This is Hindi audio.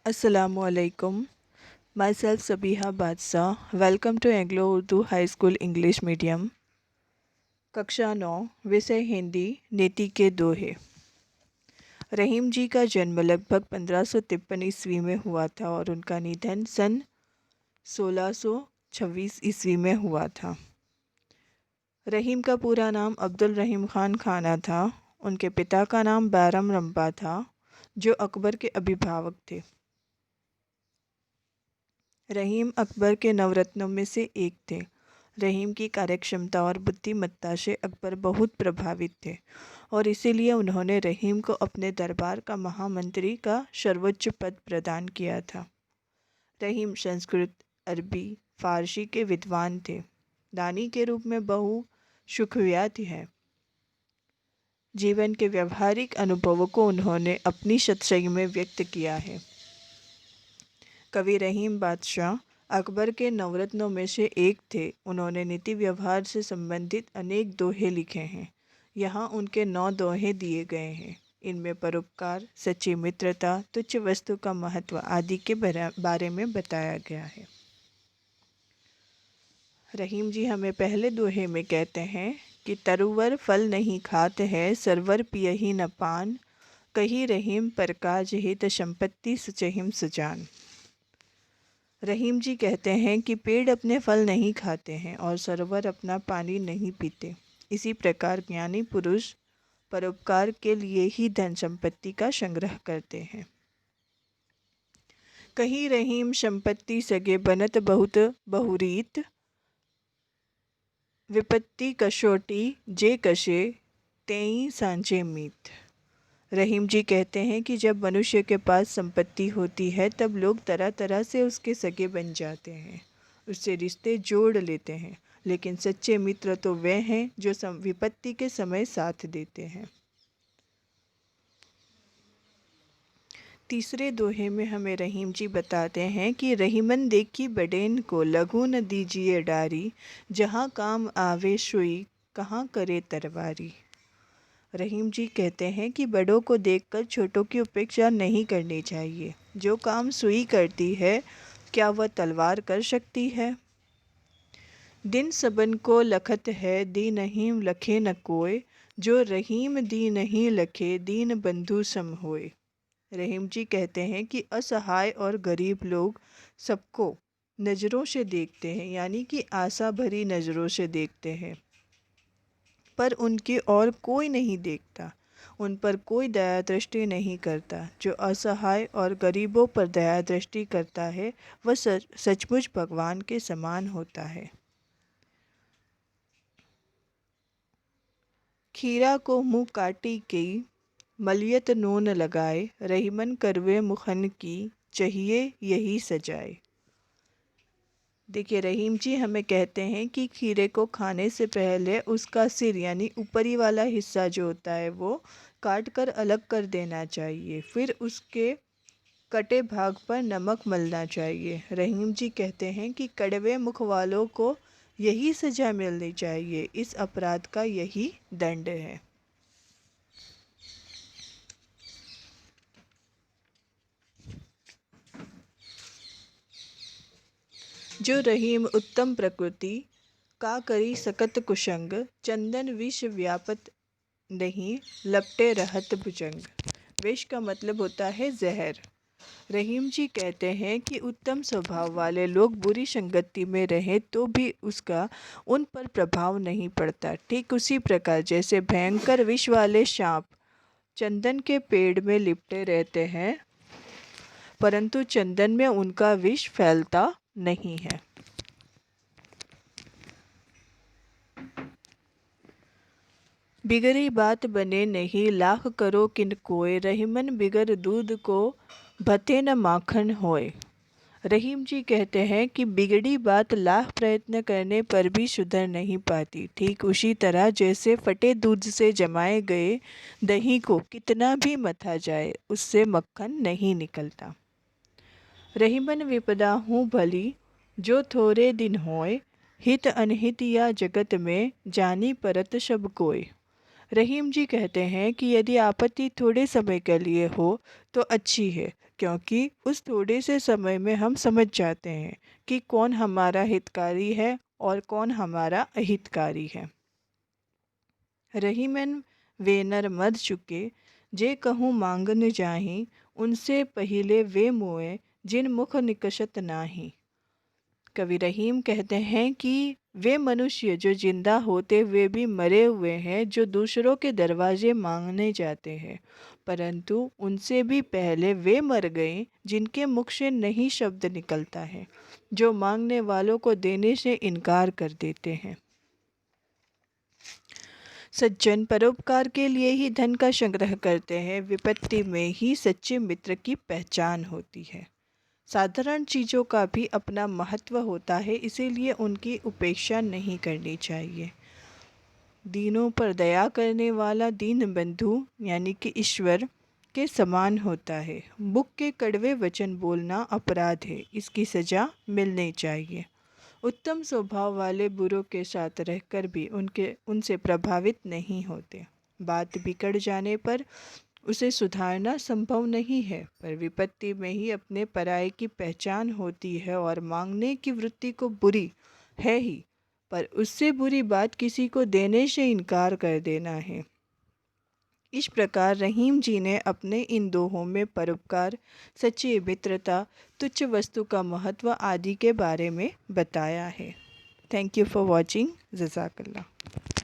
Assalamualaikum. Myself Sabiha Badshah. Welcome to Anglo Urdu High School English Medium. कक्षा 9 विषय हिंदी नीति के दोहे। रहीम जी का जन्म लगभग 1553 ईस्वी में हुआ था और उनका निधन सन 1626 ईस्वी में हुआ था। रहीम का पूरा नाम अब्दुल रहीम खान खाना था। उनके पिता का नाम बैरम रंपा था, जो अकबर के अभिभावक थे। रहीम अकबर के नवरत्नों में से एक थे। रहीम की कार्यक्षमता और बुद्धिमत्ता से अकबर बहुत प्रभावित थे और इसीलिए उन्होंने रहीम को अपने दरबार का महामंत्री का सर्वोच्च पद प्रदान किया था। रहीम संस्कृत, अरबी, फारसी के विद्वान थे। दानी के रूप में बहु सुखव्याति है। जीवन के व्यवहारिक अनुभवों को उन्होंने अपनी शतशई में व्यक्त किया है। कवि रहीम बादशाह अकबर के नवरत्नों में से एक थे। उन्होंने नीति व्यवहार से संबंधित अनेक दोहे लिखे हैं। यहाँ उनके 9 दोहे दिए गए हैं। इनमें परोपकार, सच्ची मित्रता, तुच्छ वस्तु का महत्व आदि के बारे में बताया गया है। रहीम जी हमें पहले दोहे में कहते हैं कि तरुवर फल नहीं खात है, सरवर पियहि न पान, कही रहीम परकाज हित संपत्ति सुचहिम सुजान। रहीम जी कहते हैं कि पेड़ अपने फल नहीं खाते हैं और सरोवर अपना पानी नहीं पीते। इसी प्रकार ज्ञानी पुरुष परोपकार के लिए ही धन संपत्ति का संग्रह करते हैं। कहीं रहीम संपत्ति सगे बनत बहुत बहुरीत, विपत्ति कसोटी जे कशे तेई सांझे मीत। रहीम जी कहते हैं कि जब मनुष्य के पास संपत्ति होती है तब लोग तरह तरह से उसके सगे बन जाते हैं, उससे रिश्ते जोड़ लेते हैं, लेकिन सच्चे मित्र तो वे हैं जो विपत्ति के समय साथ देते हैं। तीसरे दोहे में हमें रहीम जी बताते हैं कि रहीमन देखी बडेन को लघु न दीजिए डारी, जहाँ काम आवे सोई कहाँ करे तरवारी। रहीम जी कहते हैं कि बड़ों को देखकर छोटों की उपेक्षा नहीं करनी चाहिए। जो काम सुई करती है, क्या वह तलवार कर सकती है। दिन सबन को लखत है, दी नहीं लखे न कोय, जो रहीम दी नहीं लखे, दीन बंधु सम होय। रहीम जी कहते हैं कि असहाय और गरीब लोग सबको नज़रों से देखते हैं, यानी कि आशा भरी नज़रों से देखते हैं, पर उनकी और कोई नहीं देखता, उन पर कोई दया दृष्टि नहीं करता। जो असहाय और गरीबों पर दया दृष्टि करता है वह सचमुच भगवान के समान होता है। खीरा को मुँह काटी की मलियत नून लगाए, रहीमन करवे मुखन की चाहिए यही सजाए। देखिए रहीम जी हमें कहते हैं कि खीरे को खाने से पहले उसका सिर यानी ऊपरी वाला हिस्सा जो होता है वो काट कर अलग कर देना चाहिए, फिर उसके कटे भाग पर नमक मलना चाहिए। रहीम जी कहते हैं कि कड़वे मुख वालों को यही सज़ा मिलनी चाहिए, इस अपराध का यही दंड है। जो रहीम उत्तम प्रकृति का करी सकत कुशंग, चंदन विष व्यापत नहीं लपटे रहत भुजंग। विष का मतलब होता है जहर। रहीम जी कहते हैं कि उत्तम स्वभाव वाले लोग बुरी संगति में रहें तो भी उसका उन पर प्रभाव नहीं पड़ता। ठीक उसी प्रकार जैसे भयंकर विष वाले सांप चंदन के पेड़ में लिपटे रहते हैं, परंतु चंदन में उनका विष फैलता नहीं है। बिगड़ी बात बने नहीं, लाख करो किन कोय, रहीमन बिगर दूध को भते न माखन होय। रहीम जी कहते हैं कि बिगड़ी बात लाख प्रयत्न करने पर भी सुधर नहीं पाती। ठीक उसी तरह जैसे फटे दूध से जमाए गए दही को कितना भी मथा जाए उससे मक्खन नहीं निकलता। रहीमन विपदा हूँ भली जो थोड़े दिन होय, हित अनहित या जगत में जानी परत सब कोय। रहीम जी कहते हैं कि यदि आपत्ति थोड़े समय के लिए हो तो अच्छी है, क्योंकि उस थोड़े से समय में हम समझ जाते हैं कि कौन हमारा हितकारी है और कौन हमारा अहितकारी है। रही मन वे नर मर चुके, जे कहूँ मांग न जाहि, उनसे पहिले वे मोए, जिन मुख निकषत नाही। कवि रहीम कहते हैं कि वे मनुष्य जो जिंदा होते हुए भी मरे हुए हैं, जो दूसरों के दरवाजे मांगने जाते हैं, परंतु उनसे भी पहले वे मर गए जिनके मुख से नहीं शब्द निकलता है, जो मांगने वालों को देने से इनकार कर देते हैं। सज्जन परोपकार के लिए ही धन का संग्रह करते हैं, विपत्ति में ही सच्चे मित्र की पहचान होती है। साधारण चीज़ों का भी अपना महत्व होता है, इसीलिए उनकी उपेक्षा नहीं करनी चाहिए। दीनों पर दया करने वाला दीन बंधु यानी कि ईश्वर के समान होता है। मुख के कड़वे वचन बोलना अपराध है, इसकी सज़ा मिलनी चाहिए। उत्तम स्वभाव वाले बुरों के साथ रहकर भी उनसे प्रभावित नहीं होते। बात बिगड़ जाने पर उसे सुधारना संभव नहीं है, पर विपत्ति में ही अपने पराये की पहचान होती है। और मांगने की वृत्ति को बुरी है ही, पर उससे बुरी बात किसी को देने से इनकार कर देना है। इस प्रकार रहीम जी ने अपने इन दोहों में परोपकार, सच्ची मित्रता, तुच्छ वस्तु का महत्व आदि के बारे में बताया है। Thank you for watching. जज़ाकल्लाह।